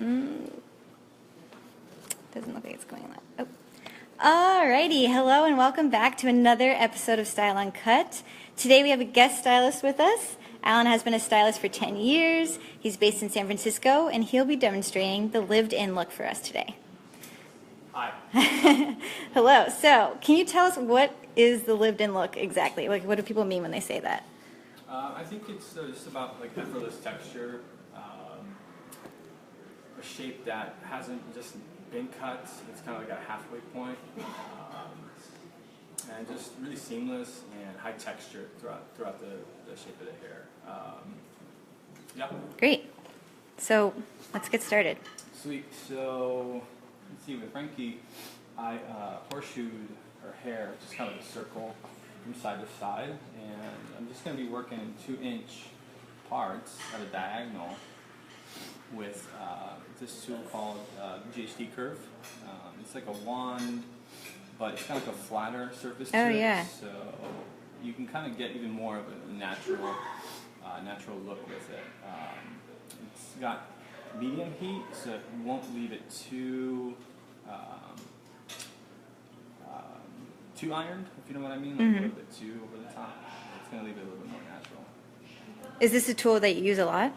Doesn't look like it's going on. Oh. Alrighty, hello and welcome back to another episode of Style Uncut. Today we have a guest stylist with us. Alin has been a stylist for 10 years. He's based in San Francisco, and he'll be demonstrating the lived-in look for us today. Hi. Hello. So, can you tell us what is the lived-in look exactly? Like, what do people mean when they say that? I think it's just about like effortless texture, a shape that hasn't just been cut. It's kind of like a halfway point, and just really seamless and high texture throughout the shape of the hair. Yeah. Great. So, let's get started. Sweet. So, let's see. With Frankie, I horseshoed her hair, just kind of a circle from side to side, and I'm just going to be working in 2-inch parts at a diagonal with this tool called GHD curve. It's like a wand, but it's kind of like a flatter surface to it, yeah. so you can kind of get even more of a natural look with it. It's got medium heat, so it won't leave it too ironed, if you know what I mean, like a little bit too over the top. It's going to leave it a little bit more natural. Is this a tool that you use a lot?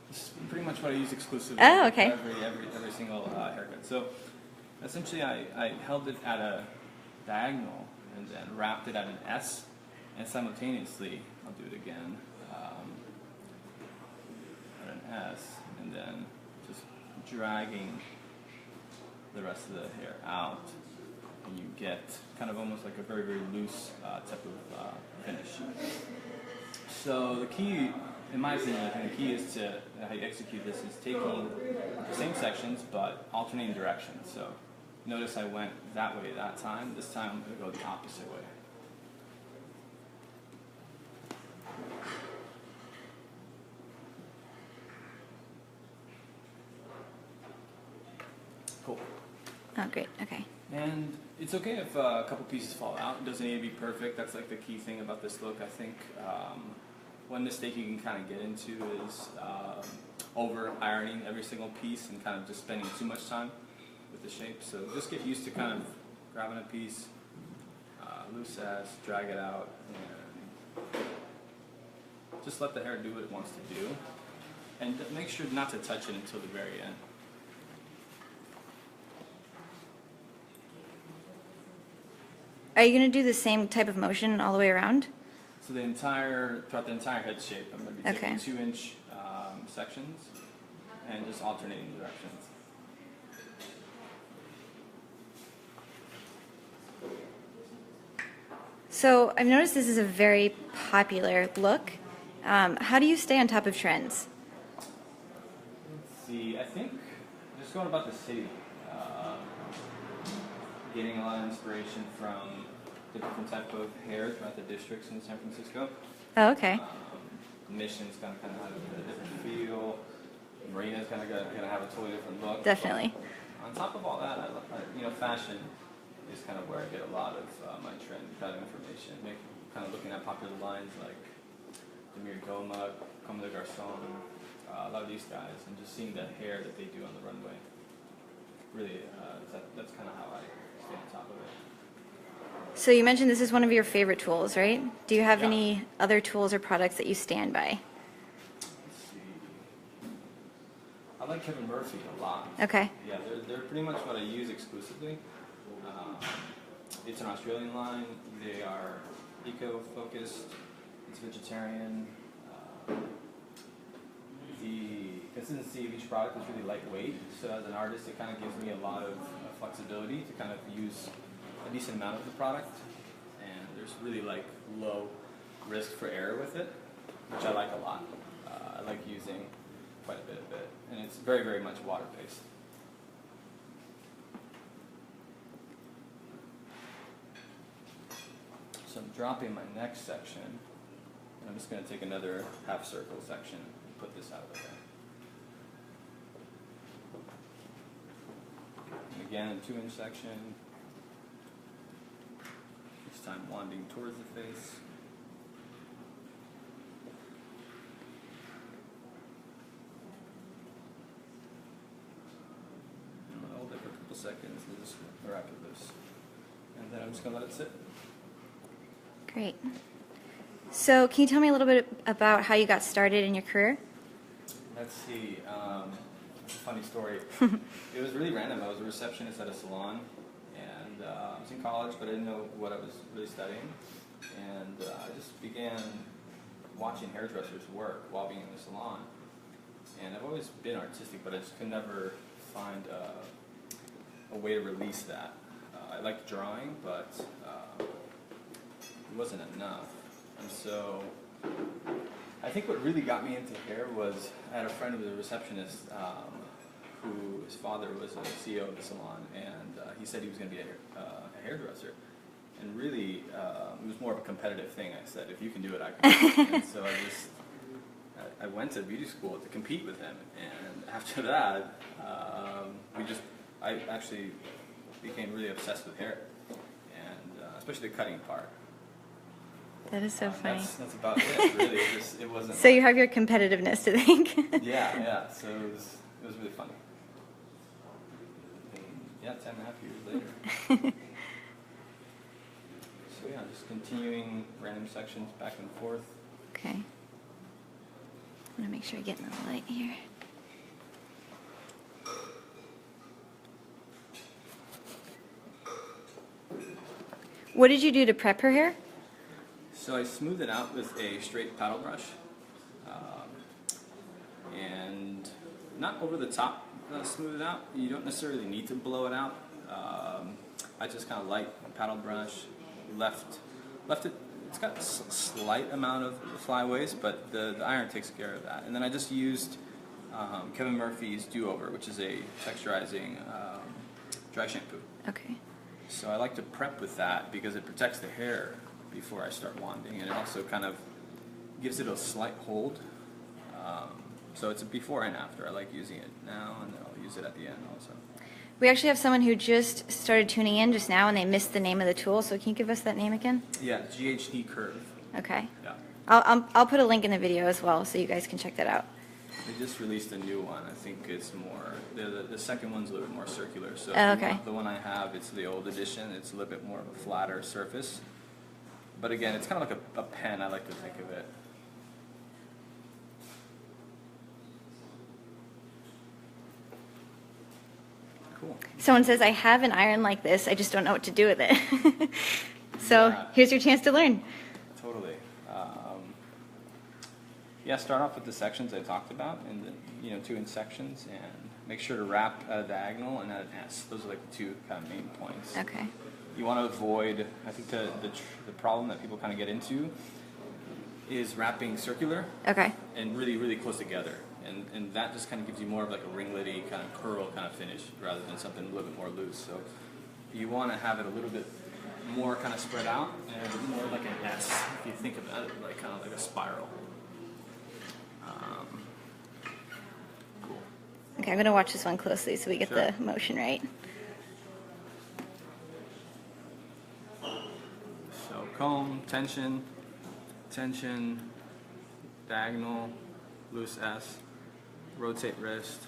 This is pretty much what I use exclusively Oh, okay. for every single haircut. So essentially I held it at a diagonal and then wrapped it at an S, and simultaneously, I'll do it again, at an S, and then just dragging the rest of the hair out. And you get kind of almost like a very, very loose type of finish. So the key, in my opinion, I think the key is to how you execute this is taking the same sections but alternating directions. So notice I went that way that time. This time I'm going to go the opposite way. Cool. Oh, great. Okay. And it's okay if a couple pieces fall out. It doesn't need to be perfect. That's like the key thing about this look. I think one mistake you can kind of get into is over ironing every single piece and kind of just spending too much time with the shape. So just get used to kind of grabbing a piece, loose as, drag it out, and just let the hair do what it wants to do. And make sure not to touch it until the very end. Are you going to do the same type of motion all the way around? So throughout the entire head shape, I'm going to be taking 2-inch sections and just alternating directions. So I've noticed this is a very popular look. How do you stay on top of trends? Let's see, I think just going about the city, getting a lot of inspiration from the different type of hair throughout the districts in San Francisco. Oh, okay. Mission's kind of have a different feel. Marina's kind of going to have a totally different look. Definitely. On top of all that, fashion is kind of where I get a lot of my trend kind of information. Kind of looking at popular lines like Demir Goma, Comme des Garçons, a lot of these guys, and just seeing the hair that they do on the runway. Really, that's kind of how I stay on top of it. So you mentioned this is one of your favorite tools, right? Do you have Yeah. any other tools or products that you stand by? Let's see. I like Kevin Murphy a lot. Okay. Yeah, they're pretty much what I use exclusively. It's an Australian line. They are eco-focused. It's vegetarian. The consistency of each product is really lightweight, so as an artist it kind of gives me a lot of flexibility to kind of use a decent amount of the product, and there's really like low risk for error with it, which I like a lot. I like using quite a bit of it, and it's very, very much water-based. So I'm dropping my next section, and I'm just going to take another half-circle section and put this out of the way. And again, a 2-inch section. This time wanding towards the face. seconds and just wrap it loose. And then I'm just going to let it sit. Great. So can you tell me a little bit about how you got started in your career? Let's see. It's a funny story. It was really random. I was a receptionist at a salon, and I was in college, but I didn't know what I was really studying. And I just began watching hairdressers work while being in the salon. And I've always been artistic, but I just could never find a way to release that. I liked drawing, but it wasn't enough. And so I think what really got me into hair was I had a friend who was a receptionist who his father was a CEO of the salon, and he said he was going to be a hairdresser. And really, it was more of a competitive thing. I said, if you can do it, I can do it. And so I went to beauty school to compete with him. And after that, I actually became really obsessed with hair, and especially the cutting part. That is so funny. That's about it, really. It wasn't. So you have your competitiveness to thank. Yeah. So it was really funny. And yeah, 10.5 years later. So yeah, just continuing random sections back and forth. Okay. I'm gonna make sure I get in the light here. What did you do to prep her hair? So I smoothed it out with a straight paddle brush, and not over the top smooth it out. You don't necessarily need to blow it out. I just kind of light paddle brush, left it. It's got a slight amount of flyaways, but the iron takes care of that. And then I just used Kevin Murphy's Do-Over, which is a texturizing dry shampoo. Okay. So I like to prep with that because it protects the hair before I start wanding, and it also kind of gives it a slight hold. So it's a before and after. I like using it now, and then I'll use it at the end also. We actually have someone who just started tuning in just now, and they missed the name of the tool. So can you give us that name again? Yeah, GHD Curve. Okay. Yeah. I'll put a link in the video as well, so you guys can check that out. They just released a new one. I think it's more, the second one's a little bit more circular. So Oh, okay. the one I have, it's the old edition. It's a little bit more of a flatter surface. But again, it's kind of like a pen, I like to think of it. Cool. Someone says, I have an iron like this, I just don't know what to do with it. So Yeah. here's your chance to learn. Totally. Yeah, start off with the sections I talked about, and 2 inch sections, and make sure to wrap at a diagonal and at an S. Those are like the 2 kind of main points. Okay. You want to avoid, I think the problem that people kind of get into is wrapping circular Okay. and really, really close together. And that just kind of gives you more of like a ringlety kind of curl kind of finish rather than something a little bit more loose. So you want to have it a little bit more kind of spread out and more like an S, if you think about it, like kind of like a spiral. Cool. Okay, I'm going to watch this one closely so we get Sure. the motion right. So comb, tension, diagonal, loose S, rotate wrist,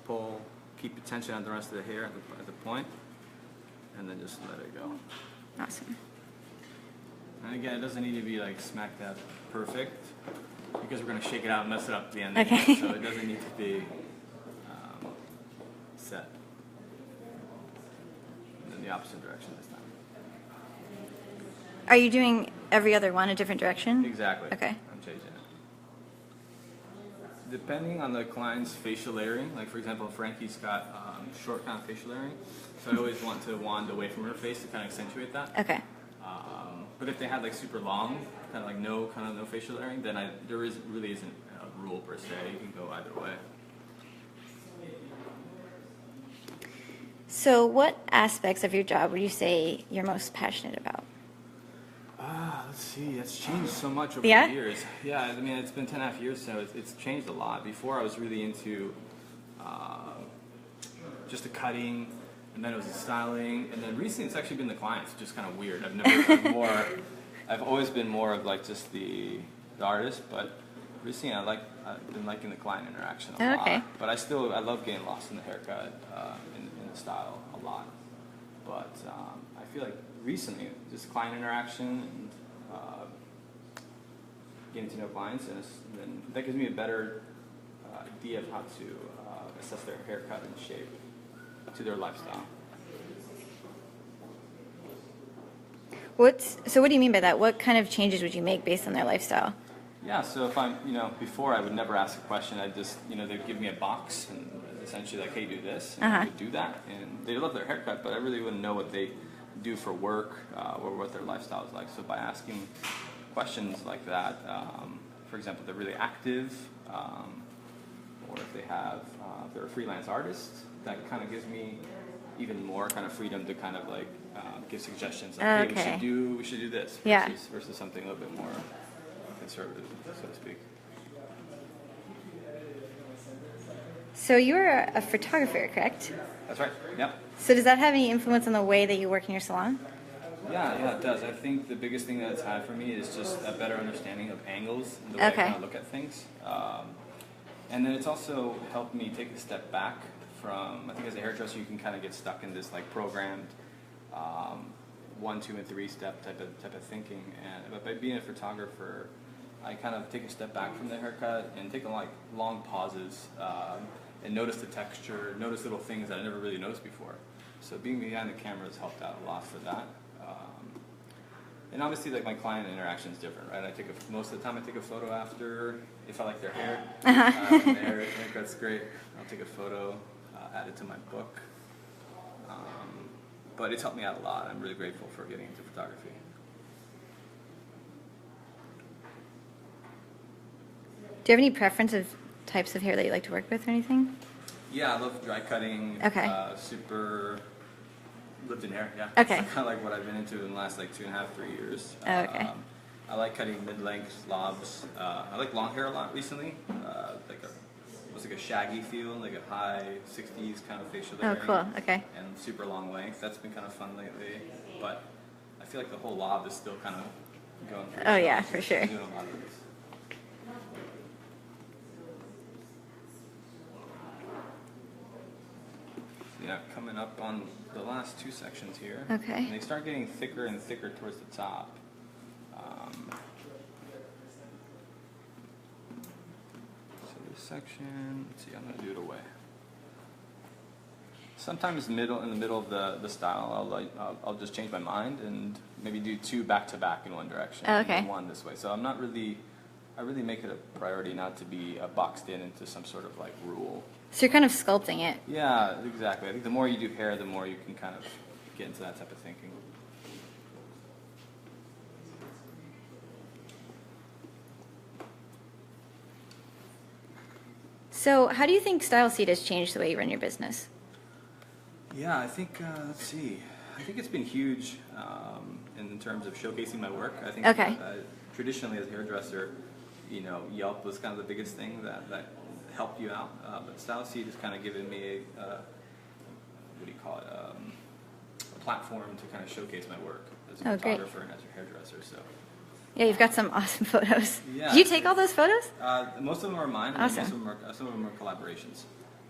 pull, keep the tension on the rest of the hair at the point, and then just let it go. Awesome. And again, it doesn't need to be like smack dab perfect, because we're going to shake it out and mess it up at the end. Okay. So it doesn't need to be set. And then the opposite direction this time. Are you doing every other one a different direction? Exactly. Okay. I'm changing it. Depending on the client's facial layering, like for example, Frankie's got short kind of facial layering, so I always want to wand away from her face to kind of accentuate that. Okay. But if they had like super long, kind of like no facial layering, then there really isn't a rule per se. You can go either way. So what aspects of your job would you say you're most passionate about? Let's see. It's changed so much over Yeah? the years. Yeah, I mean, it's been 10.5 years, so it's changed a lot. Before, I was really into just the cutting, and then it was the styling, and then recently it's actually been the clients. It's just kind of weird. I've always been more of like just the artist, but recently I've been liking the client interaction a lot. Okay. But I love getting lost in the haircut, in the style a lot. But I feel like recently, just client interaction and getting to know clients, and then that gives me a better idea of how to assess their haircut and shape to their lifestyle. So what do you mean by that? What kind of changes would you make based on their lifestyle? Yeah, so if I'm, before I would never ask a question. I'd just, they'd give me a box and essentially like, hey, do this, and I would do that. And they love their haircut, but I really wouldn't know what they do for work or what their lifestyle is like. So by asking questions like that, for example, they're really active, or if they have, if they're a freelance artist, that kind of gives me even more kind of freedom to kind of like give suggestions. Like, hey, we should do this versus something a little bit more conservative, so to speak. So you're a photographer, correct? That's right. Yeah. So does that have any influence on the way that you work in your salon? Yeah, it does. I think the biggest thing that it's had for me is just a better understanding of angles and the way I kind of look at things. And then it's also helped me take a step back from, I think as a hairdresser you can kind of get stuck in this like programmed 1, 2, and 3 step type of thinking. But by being a photographer, I kind of take a step back from the haircut and take like long pauses and notice the texture, notice little things that I never really noticed before. So being behind the camera has helped out a lot for that. And obviously, like my client interaction is different, right? Most of the time I take a photo after, if I like their hair. Their haircut's great. I'll take a photo, add it to my book. But it's helped me out a lot. I'm really grateful for getting into photography. Do you have any preference of types of hair that you like to work with or anything? Yeah, I love dry cutting. Okay. Super lived-in hair, yeah. Okay. It's kind of like what I've been into in the last like 2.5, 3 years. Okay. I like cutting mid-length lobs. I like long hair a lot recently. It's like a shaggy feel, like a high 60s kind of facial layering. Oh, cool. Okay. And super long length. That's been kind of fun lately. But I feel like the whole lob is still kind of going through. Oh, yeah, for sure. I'm doing a lot of these. Yeah, coming up on the last 2 sections here. Okay. And they start getting thicker and thicker towards the top. So this section, let's see, I'm going to do it away. Sometimes in the middle of the style, I'll just change my mind and maybe do 2 back to back in one direction. Okay. And 1 this way. So I really make it a priority not to be boxed into some sort of like rule. So you're kind of sculpting it. Yeah, exactly. I think the more you do hair, the more you can kind of get into that type of thinking. So how do you think StyleSeat has changed the way you run your business? Yeah, I think, let's see. I think it's been huge in terms of showcasing my work. I think traditionally as a hairdresser, Yelp was kind of the biggest thing that helped you out. But StyleSeat has kind of given me a platform to kind of showcase my work as a photographer and as a hairdresser. So. Yeah, you've got some awesome photos. Yeah, Did you take all those photos? Most of them are mine. Awesome. And some of them are collaborations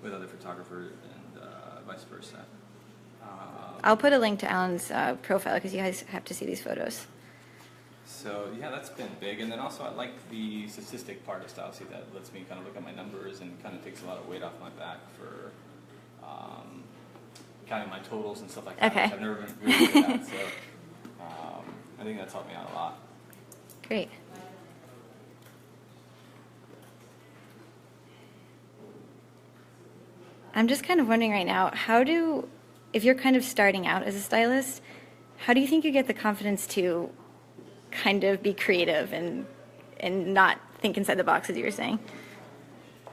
with other photographers and vice versa. I'll put a link to Alan's profile because you guys have to see these photos. So yeah, that's been big. And then also I like the statistic part of StyleSeat that lets me kind of look at my numbers and kind of takes a lot of weight off my back for counting my totals and stuff like that. Okay. Which I've never been really good at. So I think that's helped me out a lot. Great. I'm just kind of wondering right now, if you're kind of starting out as a stylist, how do you think you get the confidence to kind of be creative and not think inside the box, as you were saying?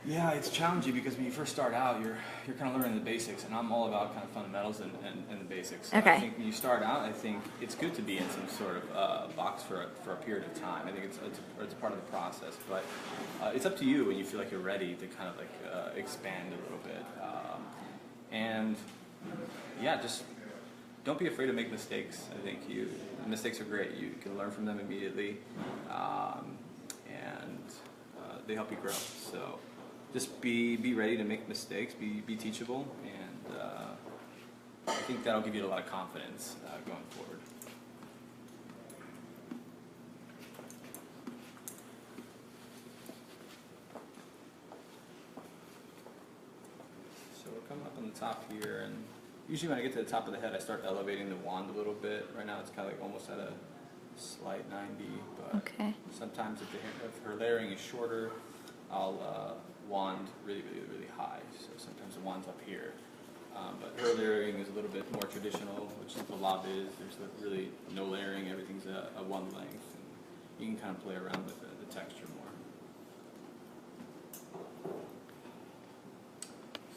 Yeah, it's challenging because when you first start out, you're kind of learning the basics, and I'm all about kind of fundamentals and the basics. So okay. I think when you start out, I think it's good to be in some sort of box for a period of time. I think it's a part of the process, but it's up to you when you feel like you're ready to kind of like expand a little bit. And yeah, just don't be afraid to make mistakes. I think mistakes are great. You can learn from them immediately, and they help you grow. So just be ready to make mistakes, be teachable, and I think that'll give you a lot of confidence going forward. So we're coming up on the top here, and usually when I get to the top of the head, I start elevating the wand a little bit. Right now it's kind of like almost at a slight 90, but Okay. sometimes if her layering is shorter, I'll wand really, really, really high. So sometimes the wand's up here. But her layering is a little bit more traditional, which the lob is. There's really no layering. Everything's a one length. And you can kind of play around with the texture more.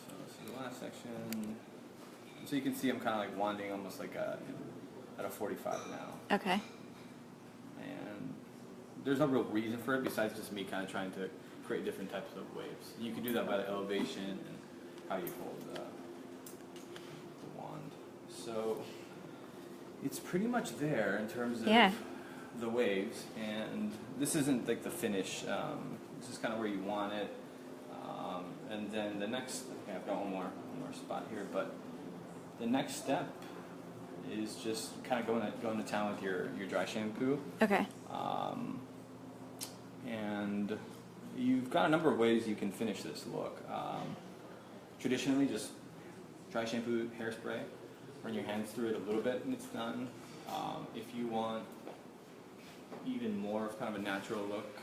So this is the last section. So you can see I'm kind of like wanding almost like at a 45 now. Okay. And there's no real reason for it besides just me kind of trying to create different types of waves. You can do that by the elevation and how you hold the wand. So it's pretty much there in terms of the waves, and this isn't like the finish. This is kind of where you want it. And then the next, okay, I've got one more spot here, but the next step is just kind of going to town with your dry shampoo. Okay. And you've got a number of ways you can finish this look. Traditionally, just dry shampoo, hairspray, run your hands through it a little bit and it's done. If you want even more of kind of a natural look,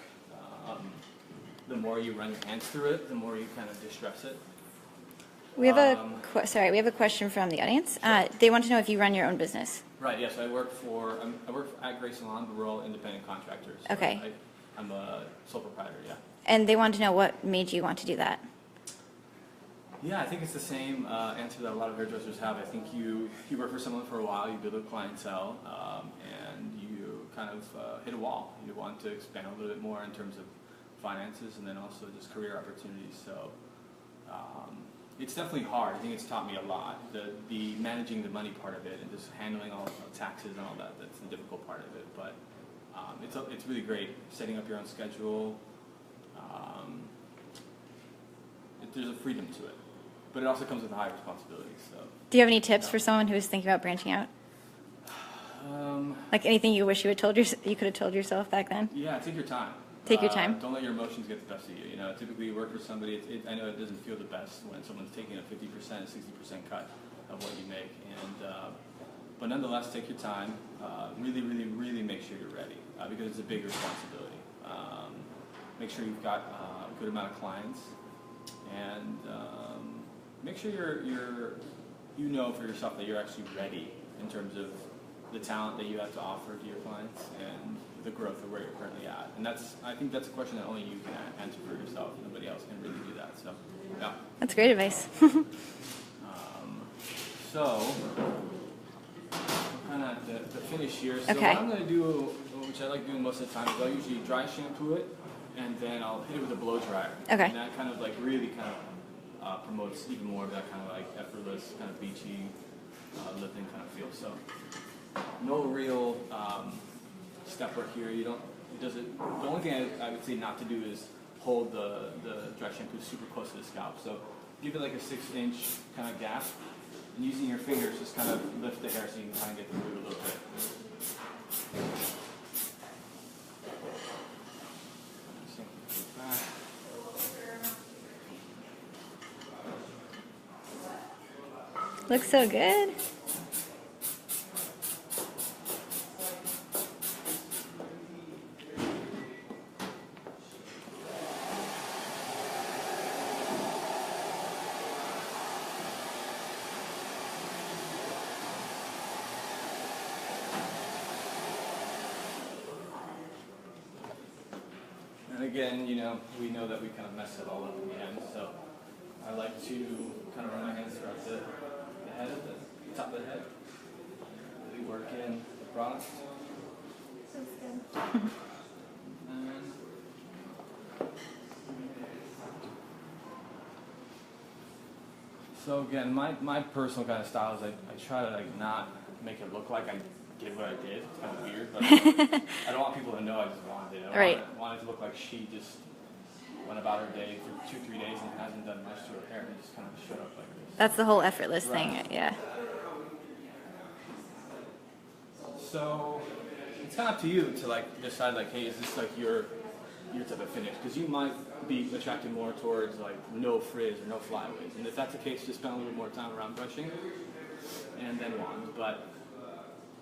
the more you run your hands through it, the more you kind of distress it. We have we have a question from the audience. They want to know if you run your own business. Right. Yes, I work at Gray Salon, but we're all independent contractors. So Okay. I'm a sole proprietor. Yeah. And they want to know what made you want to do that. Yeah, I think it's the same answer that a lot of hairdressers have. I think you work for someone for a while, you build a clientele, and you kind of hit a wall. You want to expand a little bit more in terms of finances and then also just career opportunities. So it's definitely hard. I think it's taught me a lot. The managing the money part of it and just handling all the taxes and all that, that's the difficult part of it. But it's really great setting up your own schedule. There's a freedom to it. But it also comes with a high responsibility. So. Do you have any tips for someone who is thinking about branching out? Like anything you wish you could have told yourself back then? Yeah, take your time. Take your time. Don't let your emotions get the best of you. You know, typically you work for somebody. I know it doesn't feel the best when someone's taking a 50%, 60% cut of what you make, but nonetheless, take your time. Really, really, really make sure you're ready because it's a big responsibility. Make sure you've got a good amount of clients, and make sure you know for yourself that you're actually ready in terms of the talent that you have to offer to your clients and the growth of where you're currently at. And I think that's a question that only you can answer for yourself. Nobody else can really do that. So, yeah. That's great advice. So, kind of the finish here. So Okay. what I'm going to do, which I like doing most of the time, is I'll usually dry shampoo it, and then I'll hit it with a blow dryer. Okay. And that kind of like really kind of promotes even more of that kind of like effortless, kind of beachy, lifting kind of feel. So no real step work here. You don't. It doesn't. The only thing I would say not to do is hold the dry shampoo super close to the scalp. So give it like a 6-inch kind of gap, and using your fingers just kind of lift the hair so you can kind of get the root a little bit. Looks so good. And again, you know, we know that we kind of mess it all up in the end, so I like to kind of run my hands throughout the head of the top of the head. Really work in the product. And so again, my personal kind of style is I try to like not make it look like I did what I did. It's kind of weird, but I don't want people to know I just wanted it. I want it to look like she just went about her day for 2-3 days and hasn't done much to her hair and just kind of showed up like this. That's the whole effortless thing, yeah. So it's kind of up to you to like decide like, hey, is this like your type of finish? Because you might be attracted more towards like no frizz or no flyaways, and if that's the case, just spend a little more time around brushing and then wands. But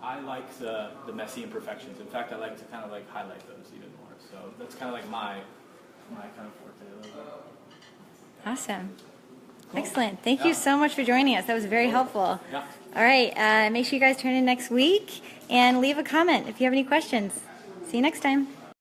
I like the messy imperfections. In fact, I like to kind of like highlight those even more. So that's kind of like my kind of forte a little bit. Awesome. Excellent. Thank you so much for joining us. That was very helpful. Yeah. All right. Make sure you guys turn in next week and leave a comment if you have any questions. See you next time.